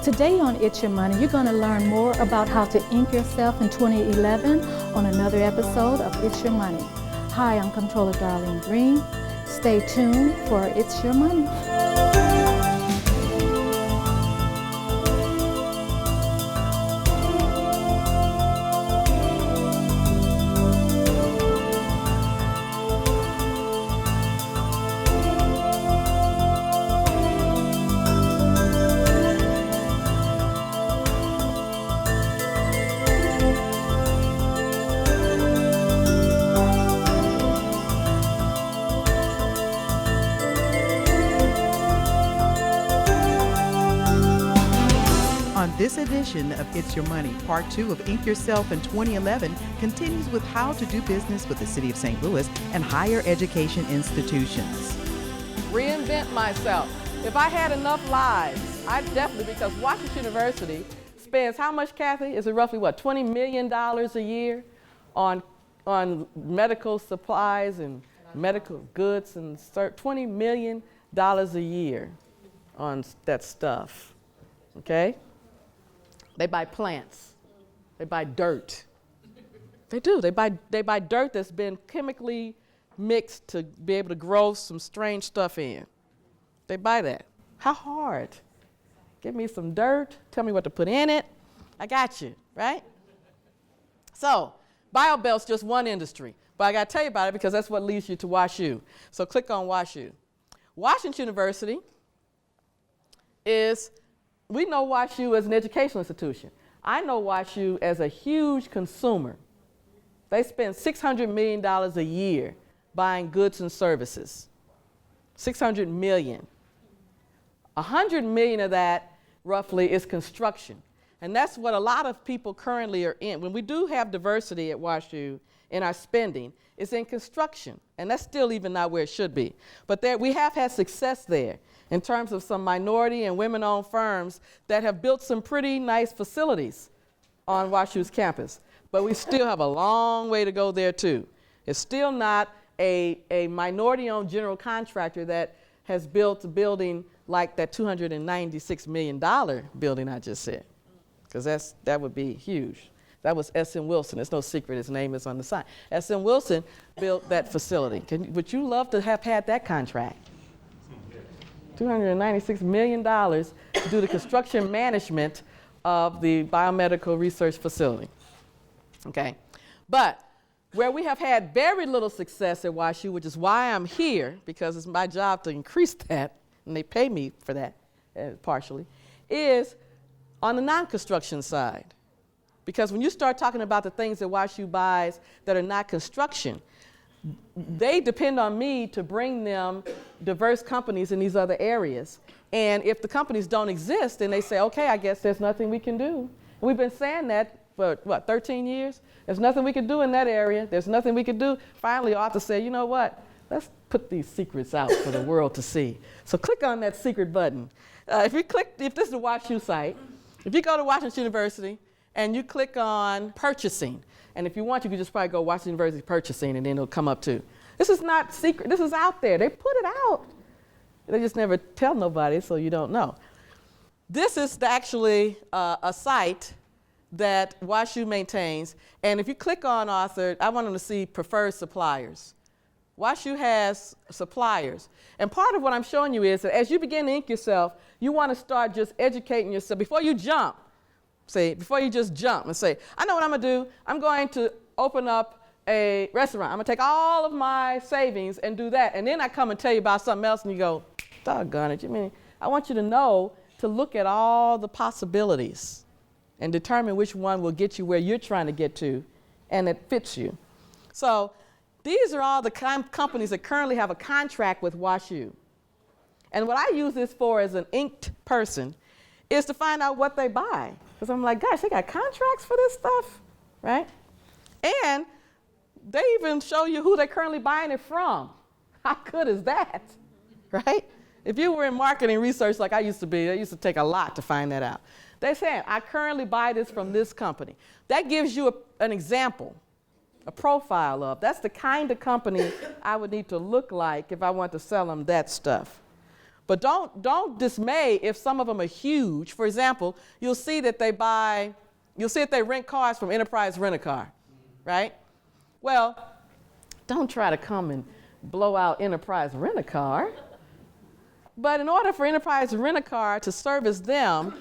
Today on It's Your Money, you're going to learn more about how to ink yourself in 2011 on another episode of It's Your Money. Hi, I'm Comptroller Darlene Green. Stay tuned for It's Your Money. This edition of It's Your Money, Part 2 of Ink Yourself in 2011, continues with how to do business with the City of St. Louis and higher education institutions. Reinvent myself. If I had enough lives, I'd definitely, because Washington University spends how much, Kathy? Is it roughly, what, $20 million a year on medical supplies and medical goods and $20 million a year on that stuff, okay? They buy plants. They buy dirt. They do. They buy dirt that's been chemically mixed to be able to grow some strange stuff in. They buy that. How hard? Give me some dirt. Tell me what to put in it. I got you, right? So, BioBelt's just one industry. But I got to tell you about it because that's what leads you to WashU. So click on WashU. Washington University is... We know WashU as an educational institution. I know WashU as a huge consumer. They spend $600 million a year buying goods and services. $600 million. $100 million of that, roughly, is construction. And that's what a lot of people currently are in. When we do have diversity at WashU in our spending, it's in construction. And that's still even not where it should be. But there, we have had success there in terms of some minority and women-owned firms that have built some pretty nice facilities on WashU's campus. But we still have a long way to go there, too. It's still not a minority-owned general contractor that has built a building like that $296 million building I just said, because that would be huge. That was S.M. Wilson. It's no secret his name is on the sign. S.M. Wilson built that facility. Would you love to have had that contract? $296 million to do the construction management of the biomedical research facility. Okay, but where we have had very little success at WashU, which is why I'm here, because it's my job to increase that, and they pay me for that partially, is on the non-construction side. Because when you start talking about the things that WashU buys that are not construction, they depend on me to bring them diverse companies in these other areas. And if the companies don't exist, then they say, okay, I guess there's nothing we can do. And we've been saying that for, 13 years? There's nothing we can do in that area. There's nothing we can do. Finally, I ought to say, you know what? Let's put these secrets out for the world to see. So click on that secret button. If this is the WashU site, if you go to Washington University and you click on purchasing, and if you want, you can just probably go Washington University purchasing, and then it'll come up too. This is not secret. This is out there. They put it out. They just never tell nobody, so you don't know. This is actually a site that WashU maintains, and if you click on author, I want them to see preferred suppliers. WashU has suppliers, and part of what I'm showing you is that as you begin to ink yourself, you want to start just educating yourself before you jump. Before you just jump and say, I know what I'm going to do. I'm going to open up a restaurant. I'm going to take all of my savings and do that. And then I come and tell you about something else, and you go, doggone it. I want you to know to look at all the possibilities and determine which one will get you where you're trying to get to, and it fits you. So these are all the companies that currently have a contract with WashU. And what I use this for as an inked person is to find out what they buy. Because I'm like, gosh, they got contracts for this stuff, right? And they even show you who they're currently buying it from. How good is that, right? If you were in marketing research like I used to be, it used to take a lot to find that out. They're saying, I currently buy this from this company. That gives you an example, a profile of. That's the kind of company I would need to look like if I want to sell them that stuff. But don't dismay if some of them are huge. For example, you'll see that they rent cars from Enterprise Rent-A-Car, right? Well, don't try to come and blow out Enterprise Rent-A-Car. But in order for Enterprise Rent-A-Car to service them,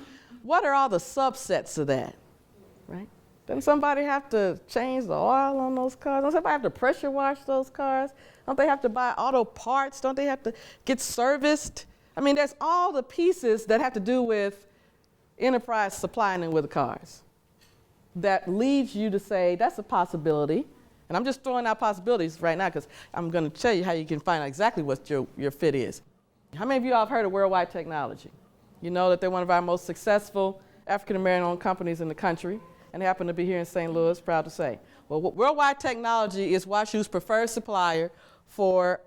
what are all the subsets of that, right? Doesn't somebody have to change the oil on those cars? Don't somebody have to pressure wash those cars? Don't they have to buy auto parts? Don't they have to get serviced? I mean, there's all the pieces that have to do with Enterprise supplying them with the cars. That leads you to say, that's a possibility. And I'm just throwing out possibilities right now because I'm going to tell you how you can find out exactly what your fit is. How many of you all have heard of Worldwide Technology? You know that they're one of our most successful African-American-owned companies in the country, and they happen to be here in St. Louis, proud to say. Well, Worldwide Technology is WashU's preferred supplier for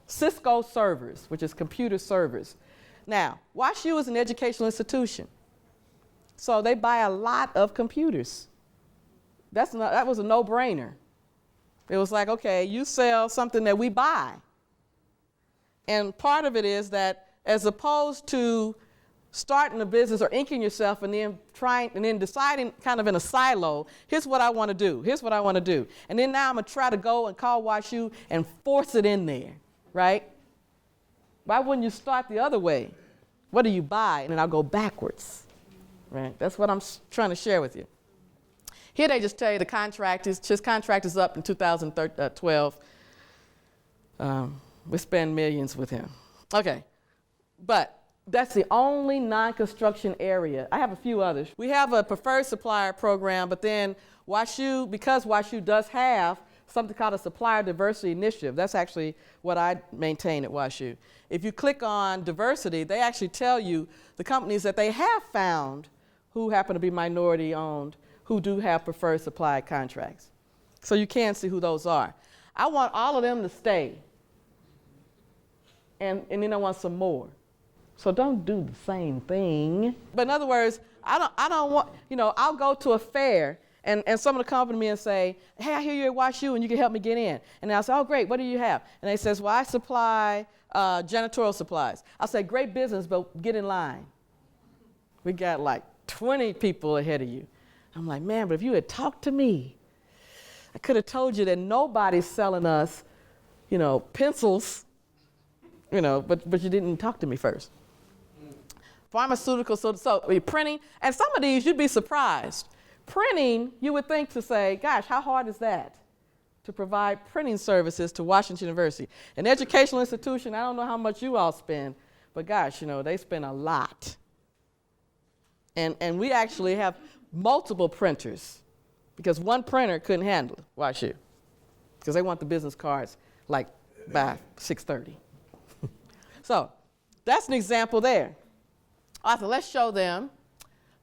Cisco servers, which is computer servers. Now, WashU is an educational institution, so they buy a lot of computers. That was a no-brainer. It was like, okay, you sell something that we buy. And part of it is that as opposed to starting a business or inking yourself and then deciding kind of in a silo, here's what I want to do, here's what I want to do. And then now I'm going to try to go and call WashU and force it in there, right? Why wouldn't you start the other way? What do you buy? And then I'll go backwards, right? That's what I'm trying to share with you. Here they just tell you his contract is up in 2012. We spend millions with him. Okay, but that's the only non-construction area. I have a few others. We have a preferred supplier program, but then because WashU does have something called a supplier diversity initiative. That's actually what I maintain at WashU. If you click on diversity, they actually tell you the companies that they have found who happen to be minority owned, who do have preferred supply contracts. So you can see who those are. I want all of them to stay. And then I want some more. So don't do the same thing. But in other words, I don't want, I'll go to a fair and someone will come up to me and say, hey, I hear you're at WashU and you can help me get in. And I'll say, oh, great, what do you have? And they says, well, I supply janitorial supplies. I'll say, great business, but get in line. We got like 20 people ahead of you. I'm like, man, but if you had talked to me, I could have told you that nobody's selling us, pencils, but you didn't talk to me first. Pharmaceuticals, so printing, and some of these you'd be surprised. Printing, you would think to say, gosh, how hard is that to provide printing services to Washington University? An educational institution, I don't know how much you all spend, but gosh, they spend a lot. And we actually have multiple printers because one printer couldn't handle it, WashU, because they want the business cards like by 6:30. So that's an example there. So let's show them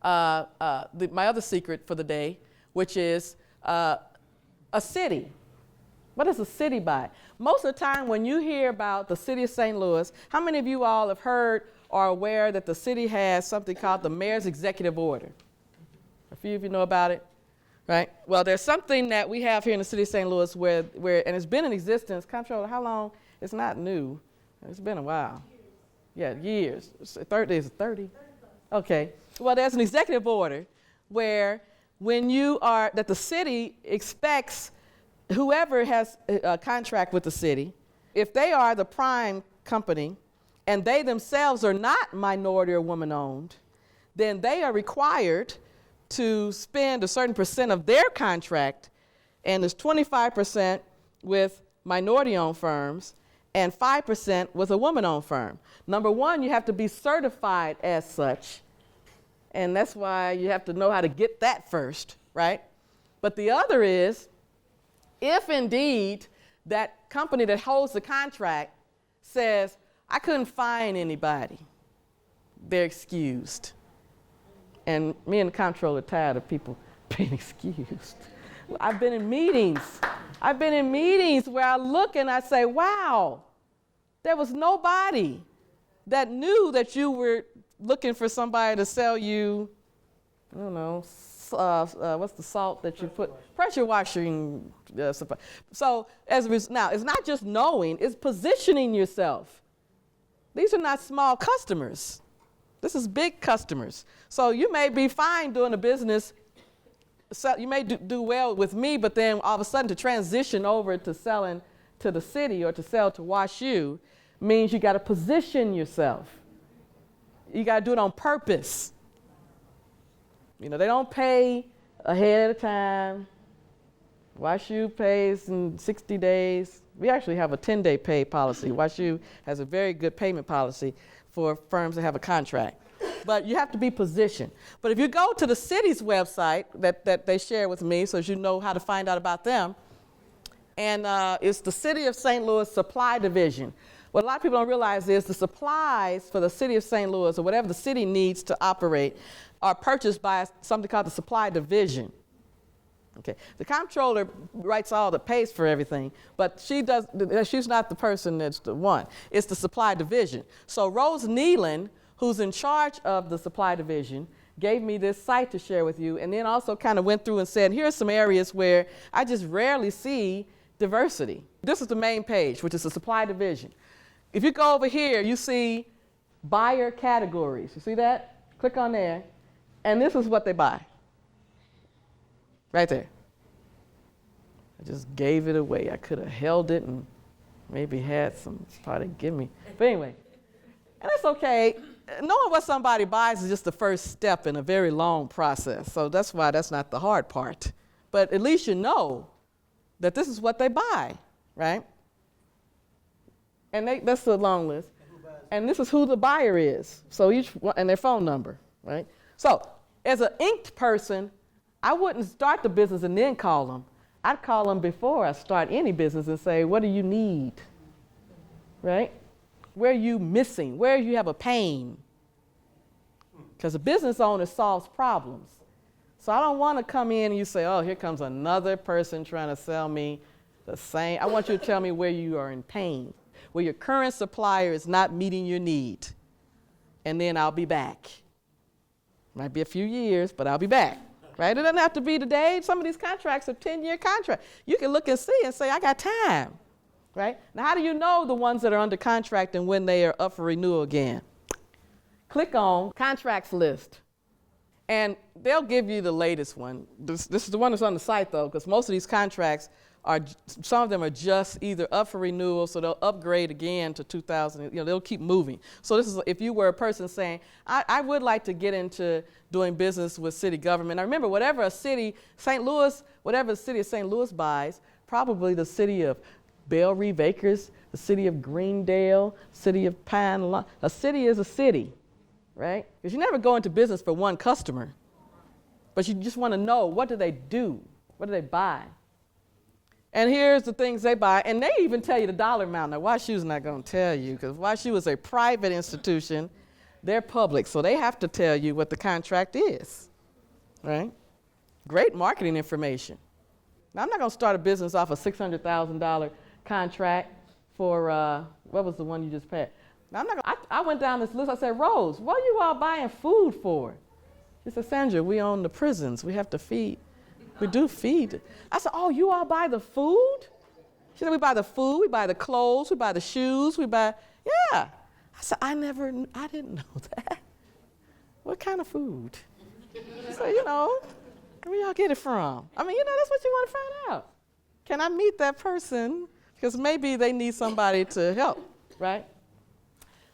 my other secret for the day, which is a city. What does a city buy? Most of the time when you hear about the city of St. Louis, how many of you all have heard or are aware that the city has something called the Mayor's Executive Order? A few of you know about it, right? Well, there's something that we have here in the city of St. Louis where and it's been in existence, Comptroller, how long? It's not new. It's been a while. Yeah, years. Is it 30? Okay. Well, there's an executive order where that the city expects whoever has a contract with the city, if they are the prime company and they themselves are not minority or woman-owned, then they are required to spend a certain percent of their contract, and there's 25% with minority-owned firms and 5% with a woman-owned firm. Number one, you have to be certified as such, and that's why you have to know how to get that first, right? But the other is, if indeed that company that holds the contract says, I couldn't find anybody, they're excused. And me and the Comptroller are tired of people being excused. I've been in meetings where I look and I say, wow, there was nobody that knew that you were looking for somebody to sell you, I don't know, what's the salt that you put? Pressure washing supply. So now, it's not just knowing, it's positioning yourself. These are not small customers. This is big customers. So you may be fine doing a business, so you may do well with me, but then all of a sudden to transition over to selling to the city or to sell to WashU means you got to position yourself. You got to do it on purpose. You know, they don't pay ahead of time. WashU pays in 60 days. We actually have a 10-day pay policy. WashU has a very good payment policy for firms that have a contract. But you have to be positioned. But if you go to the city's website that they share with me, so as you know how to find out about them, and it's the City of St. Louis Supply Division. What a lot of people don't realize is the supplies for the City of St. Louis, or whatever the city needs to operate, are purchased by something called the Supply Division. Okay. The Comptroller writes all that pays for everything, but she's not the person that's the one. It's the Supply Division. So Rose Nealon, who's in charge of the Supply Division, gave me this site to share with you, and then also kind of went through and said, here are some areas where I just rarely see diversity. This is the main page, which is the Supply Division. If you go over here, you see buyer categories. You see that? Click on there, and this is what they buy. Right there. I just gave it away. I could have held it and maybe had some probably give me. But anyway, and that's okay. Knowing what somebody buys is just the first step in a very long process. So that's why that's not the hard part. But at least you know that this is what they buy, right? And that's the long list. And this is who the buyer is. So each one, and their phone number, right? So as an inked person, I wouldn't start the business and then call them. I'd call them before I start any business and say, what do you need, right? Where are you missing? Where you have a pain? Because a business owner solves problems. So I don't want to come in and you say, oh, here comes another person trying to sell me the same. I want you to tell me where you are in pain, where your current supplier is not meeting your need. And then I'll be back. Might be a few years, but I'll be back. Right? It doesn't have to be today. Some of these contracts are 10-year contracts. You can look and see and say, I got time. Right? Now, how do you know the ones that are under contract and when they are up for renewal again? Click on Contracts List. And they'll give you the latest one. This is the one that's on the site, though, because most of these contracts some of them are just either up for renewal, so they'll upgrade again to 2000, they'll keep moving. So this is if you were a person saying, I would like to get into doing business with city government. Now remember, whatever the city of St. Louis buys, probably the city of Belle Reve Acres, the city of Greendale, city of Pine Lawn. A city is a city, right? Because you never go into business for one customer, but you just want to know, what do they do? What do they buy? And here's the things they buy, and they even tell you the dollar amount. Now, WashU's not going to tell you, because WashU is a private institution. They're public, so they have to tell you what the contract is, right? Great marketing information. Now, I'm not going to start a business off a $600,000 contract for, what was the one you just paid? Now, I went down this list. I said, Rose, what are you all buying food for? She said, Sandra, we own the prisons. We have to feed. We do feed. I said, oh, you all buy the food? She said, we buy the food, we buy the clothes, we buy the shoes, we buy, yeah. I said, I didn't know that. What kind of food? She said, where y'all get it from? I mean, that's what you want to find out. Can I meet that person? Because maybe they need somebody to help, right?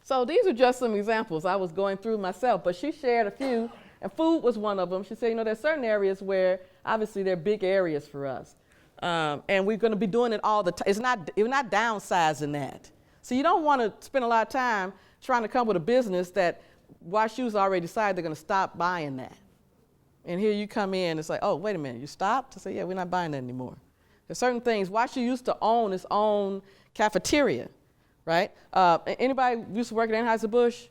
So these are just some examples I was going through myself, but she shared a few, and food was one of them. She said, there's certain areas where obviously they're big areas for us. And we're going to be doing it all the time. We're not downsizing that. So you don't want to spend a lot of time trying to come up with a business that WashU's already decided they're going to stop buying that. And here you come in, it's like, oh, wait a minute, you stopped? I say, yeah, we're not buying that anymore. There's certain things. WashU used to own its own cafeteria, right? Anybody used to work at Anheuser-Busch?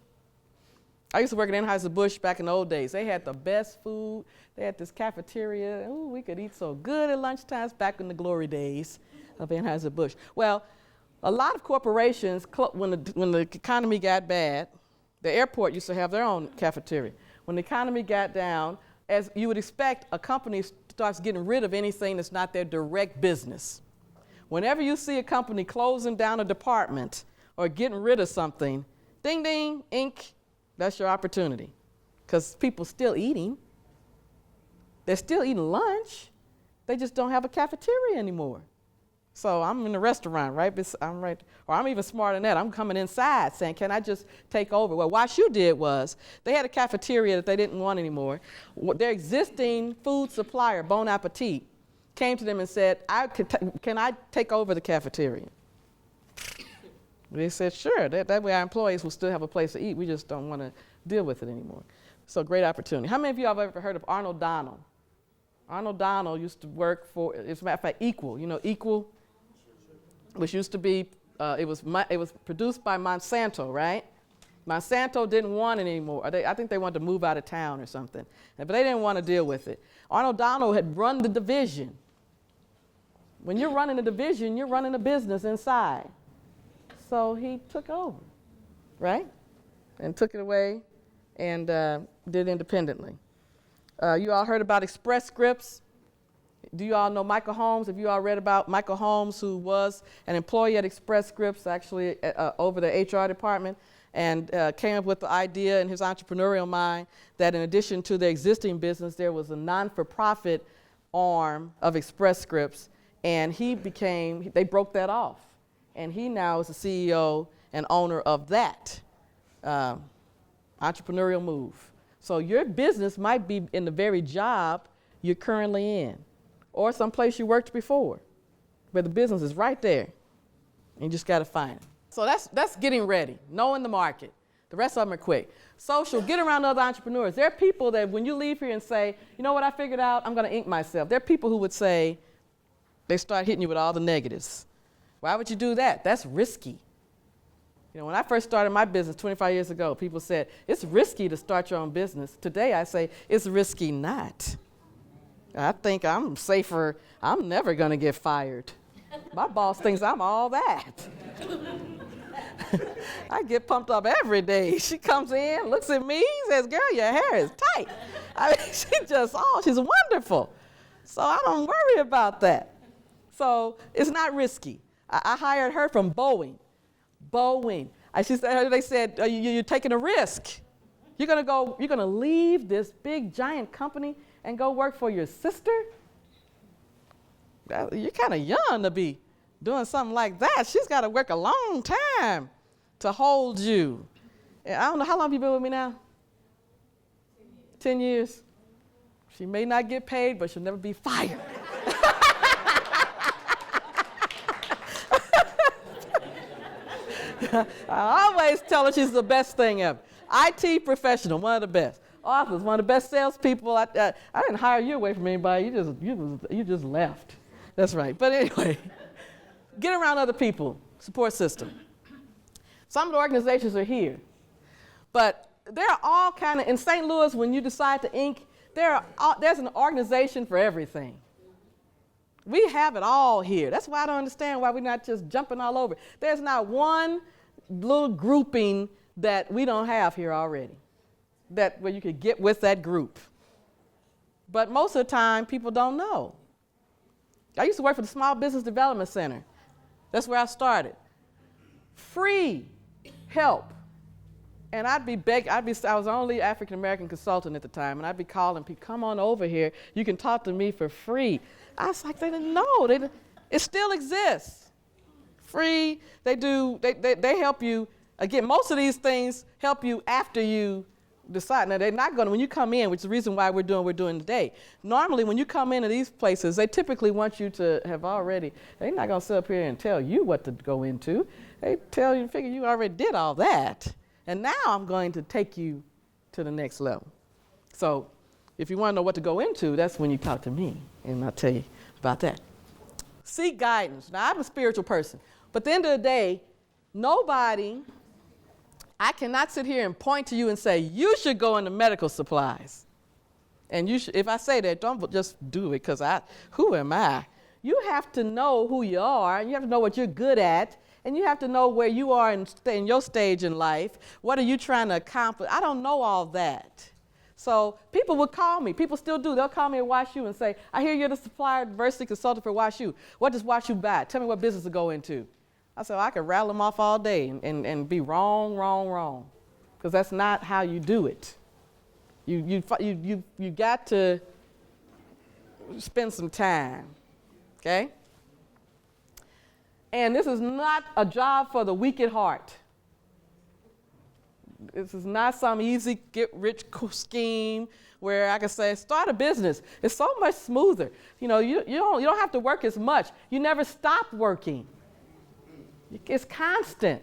I used to work at Anheuser-Busch back in the old days. They had the best food. They had this cafeteria. Ooh, we could eat so good at lunchtimes back in the glory days of Anheuser-Busch. Well, a lot of corporations, when the economy got bad, the airport used to have their own cafeteria. When the economy got down, as you would expect, a company starts getting rid of anything that's not their direct business. Whenever you see a company closing down a department or getting rid of something, Ding, ding, ink, that's your opportunity. Because people still eating. They're still eating lunch. They just don't have a cafeteria anymore. So I'm in the restaurant, right? I'm right, or I'm even smarter than that. I'm coming inside saying, can I just take over? Well, what WashU did was they had a cafeteria that they didn't want anymore. Their existing food supplier, Bon Appetit, came to them and said, can I take over the cafeteria? They said, sure. That way our employees will still have a place to eat. We just don't want to deal with it anymore. So great opportunity. How many of you have ever heard of Arnold Donald? Arnold Donald used to work for, as a matter of fact, Equal. You know Equal? Which used to be, it was produced by Monsanto, right? Monsanto didn't want it anymore. I think they wanted to move out of town or something. But they didn't want to deal with it. Arnold Donald had run the division. When you're running a division, you're running a business inside. So he took over, right? And took it away and did it independently. You all heard about Express Scripts? Do you all know Michael Holmes? Have you all read about Michael Holmes, who was an employee at Express Scripts, actually over the HR department, and came up with the idea in his entrepreneurial mind that in addition to the existing business, there was a non-for-profit arm of Express Scripts, and they broke that off. And he now is the CEO and owner of that entrepreneurial move. So your business might be in the very job you're currently in, or someplace you worked before, where the business is right there. And you just got to find it. So that's getting ready, knowing the market. The rest of them are quick. Social, get around other entrepreneurs. There are people that when you leave here and say, you know what I figured out, I'm going to ink myself. There are people who would say, they start hitting you with all the negatives. Why would you do that? That's risky. You know, when I first started my business 25 years ago, people said, it's risky to start your own business. Today I say, it's risky not. I think I'm safer. I'm never going to get fired. My boss thinks I'm all that. I get pumped up every day. She comes in, looks at me, says, girl, your hair is tight. I mean, she's wonderful. So I don't worry about that. So it's not risky. I hired her from Boeing. They said, you're taking a risk. You're going to leave this big, giant company and go work for your sister? You're kind of young to be doing something like that. She's got to work a long time to hold you. And I don't know, how long have you been with me now? 10 years. She may not get paid, but she'll never be fired. I always tell her she's the best thing ever. IT professional, one of the best. Authors, one of the best salespeople. I didn't hire you away from anybody. You just left. That's right. But anyway, get around other people. Support system. Some of the organizations are here, but there are all kind of, in St. Louis, when you decide to ink, there's an organization for everything. We have it all here. That's why I don't understand why we're not just jumping all over. There's not one little grouping that we don't have here already, where you could get with that group. But most of the time, people don't know. I used to work for the Small Business Development Center. That's where I started. Free help. And I was the only African-American consultant at the time, and I'd be calling people, come on over here. You can talk to me for free. I was like, they didn't know. It still exists. Free, they help you. Again, most of these things help you after you decide. Now, they're not going to, when you come in, which is the reason why we're doing what we're doing today. Normally, when you come into these places, they typically want you to have already, they're not going to sit up here and tell you what to go into. They tell you, figure you already did all that. And now I'm going to take you to the next level. So if you want to know what to go into, that's when you talk to me, and I'll tell you about that. Seek guidance. Now, I'm a spiritual person, but at the end of the day, I cannot sit here and point to you and say, you should go into medical supplies. And if I say that, don't just do it, because who am I? You have to know who you are, and you have to know what you're good at, and you have to know where you are in your stage in life. What are you trying to accomplish? I don't know all that. So people would call me. People still do. They'll call me at WashU and say, I hear you're the supplier diversity consultant for WashU. What does WashU buy? Tell me what business to go into. I said, I could rattle them off all day and be wrong, because that's not how you do it. You got to spend some time, okay? And this is not a job for the weak at heart. This is not some easy get-rich scheme where I can say, start a business. It's so much smoother. You know, you don't have to work as much. You never stop working. It's constant.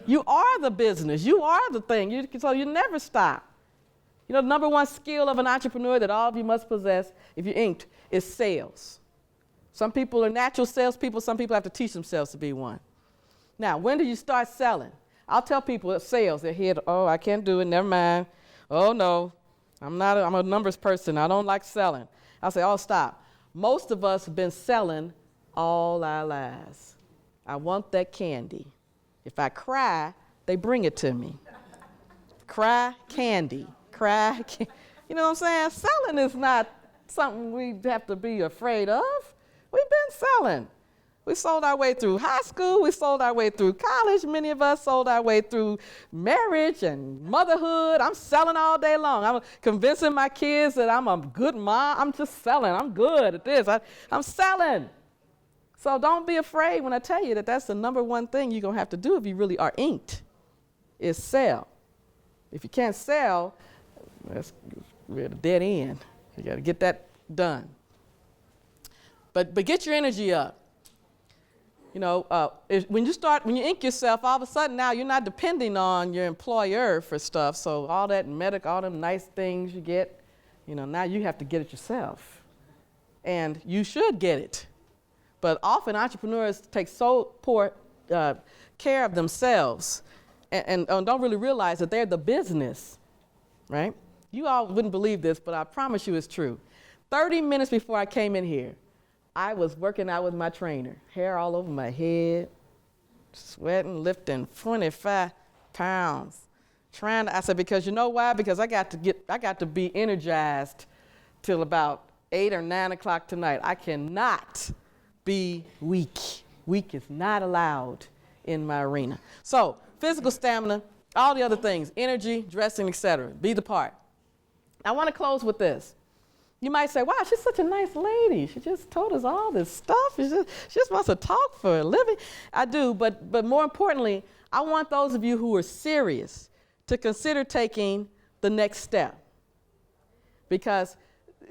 You are the business. You are the thing. So you never stop. You know, the number one skill of an entrepreneur that all of you must possess, if you're inked, is sales. Some people are natural salespeople. Some people have to teach themselves to be one. Now, when do you start selling? I'll tell people at sales, they're here, oh, I can't do it, never mind. Oh, no, I'm a numbers person. I don't like selling. I'll say, oh, stop. Most of us have been selling all our lives. I want that candy. If I cry, they bring it to me. Cry, candy. Cry, candy. You know what I'm saying? Selling is not something we have to be afraid of. We've been selling. We sold our way through high school. We sold our way through college. Many of us sold our way through marriage and motherhood. I'm selling all day long. I'm convincing my kids that I'm a good mom. I'm just selling. I'm good at this. I'm selling. So don't be afraid when I tell you that that's the number one thing you're going to have to do if you really are inked, is sell. If you can't sell, we're at a dead end. You got to get that done. But get your energy up. You know, when you ink yourself, all of a sudden now you're not depending on your employer for stuff. So all that all them nice things you get, you know, now you have to get it yourself. And you should get it. But often entrepreneurs take so poor care of themselves and don't really realize that they're the business, right? You all wouldn't believe this, but I promise you it's true. 30 minutes before I came in here, I was working out with my trainer, hair all over my head, sweating, lifting 25 pounds. I said, because you know why? Because I got to be energized till about 8 or 9 o'clock tonight. I cannot be weak. Weak is not allowed in my arena. So physical stamina, all the other things, energy, dressing, etc. Be the part. I want to close with this. You might say, wow, she's such a nice lady. She just told us all this stuff. She just wants to talk for a living. I do, but more importantly, I want those of you who are serious to consider taking the next step. Because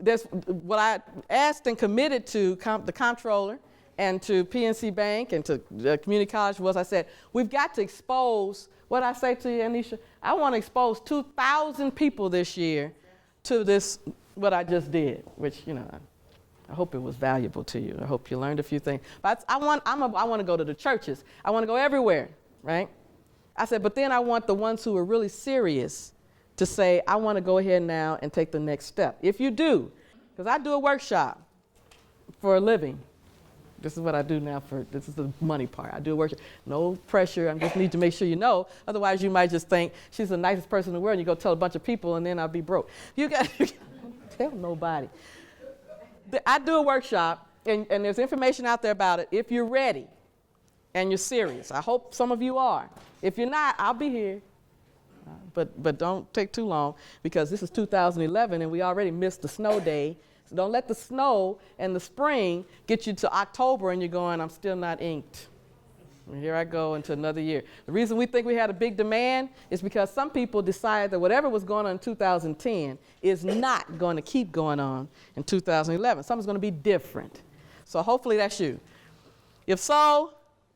there's what I asked and committed to the Comptroller and to PNC Bank and to the community college was, I said, we've got to expose, what I say to you, Anisha, I want to expose 2,000 people this year to this, what I just did, which, you know, I hope it was valuable to you. I hope you learned a few things. But I want to go to the churches. I want to go everywhere, right? I said, but then I want the ones who are really serious to say, I want to go ahead now and take the next step. If you do, because I do a workshop for a living. This is what I do now this is the money part. I do a workshop. No pressure. I just need to make sure you know. Otherwise, you might just think she's the nicest person in the world and you go tell a bunch of people and then I'll be broke. You got tell nobody. I do a workshop, and there's information out there about it. If you're ready and you're serious, I hope some of you are. If you're not, I'll be here. But don't take too long, because this is 2011 and we already missed the snow day. So don't let the snow and the spring get you to October and you're going, I'm still not inked. And here I go into another year. The reason we think we had a big demand is because some people decided that whatever was going on in 2010 is not going to keep going on in 2011. Something's going to be different. So hopefully that's you. If so,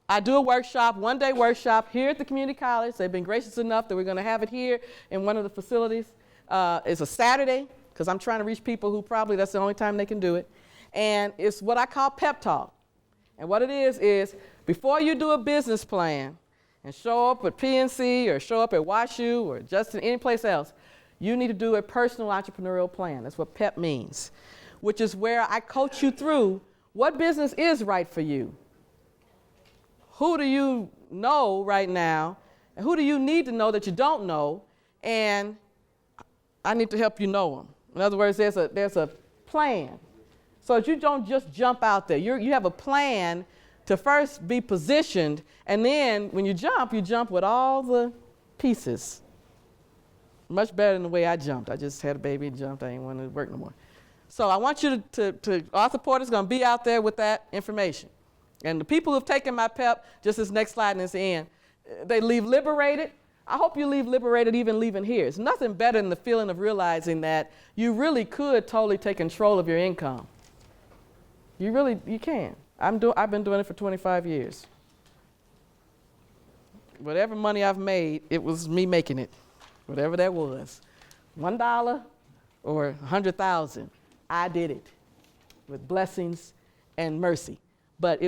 I do a workshop, one-day workshop here at the community college. They've been gracious enough that we're going to have it here in one of the facilities. It's a Saturday, because I'm trying to reach people who probably that's the only time they can do it. And it's what I call pep talk. And what it is before you do a business plan and show up at PNC or show up at WashU or Justin, any place else, you need to do a personal entrepreneurial plan. That's what PEP means, which is where I coach you through what business is right for you. Who do you know right now? And who do you need to know that you don't know? And I need to help you know them. In other words, there's a plan. So that you don't just jump out there. You have a plan to first be positioned, and then when you jump with all the pieces. Much better than the way I jumped. I just had a baby and jumped. I didn't want to work no more. So I want you to Arthur Porter's going to be out there with that information. And the people who've taken my PEP, just this next slide and it's the end, they leave liberated. I hope you leave liberated even leaving here. It's nothing better than the feeling of realizing that you really could totally take control of your income. You can. I've been doing it for 25 years. Whatever money I've made, it was me making it. Whatever that was. $1 or 100,000. I did it with blessings and mercy. But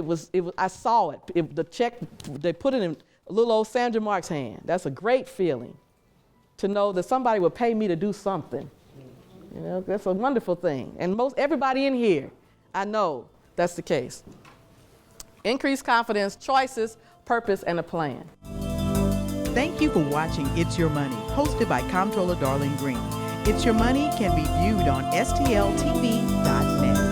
I saw it. The check, they put it in little old Sandra Marks' hand. That's a great feeling to know that somebody would pay me to do something. You know, that's a wonderful thing. And everybody in here, I know that's the case. Increased confidence, choices, purpose, and a plan. Thank you for watching It's Your Money, hosted by Comptroller Darlene Green. It's Your Money can be viewed on stltv.net.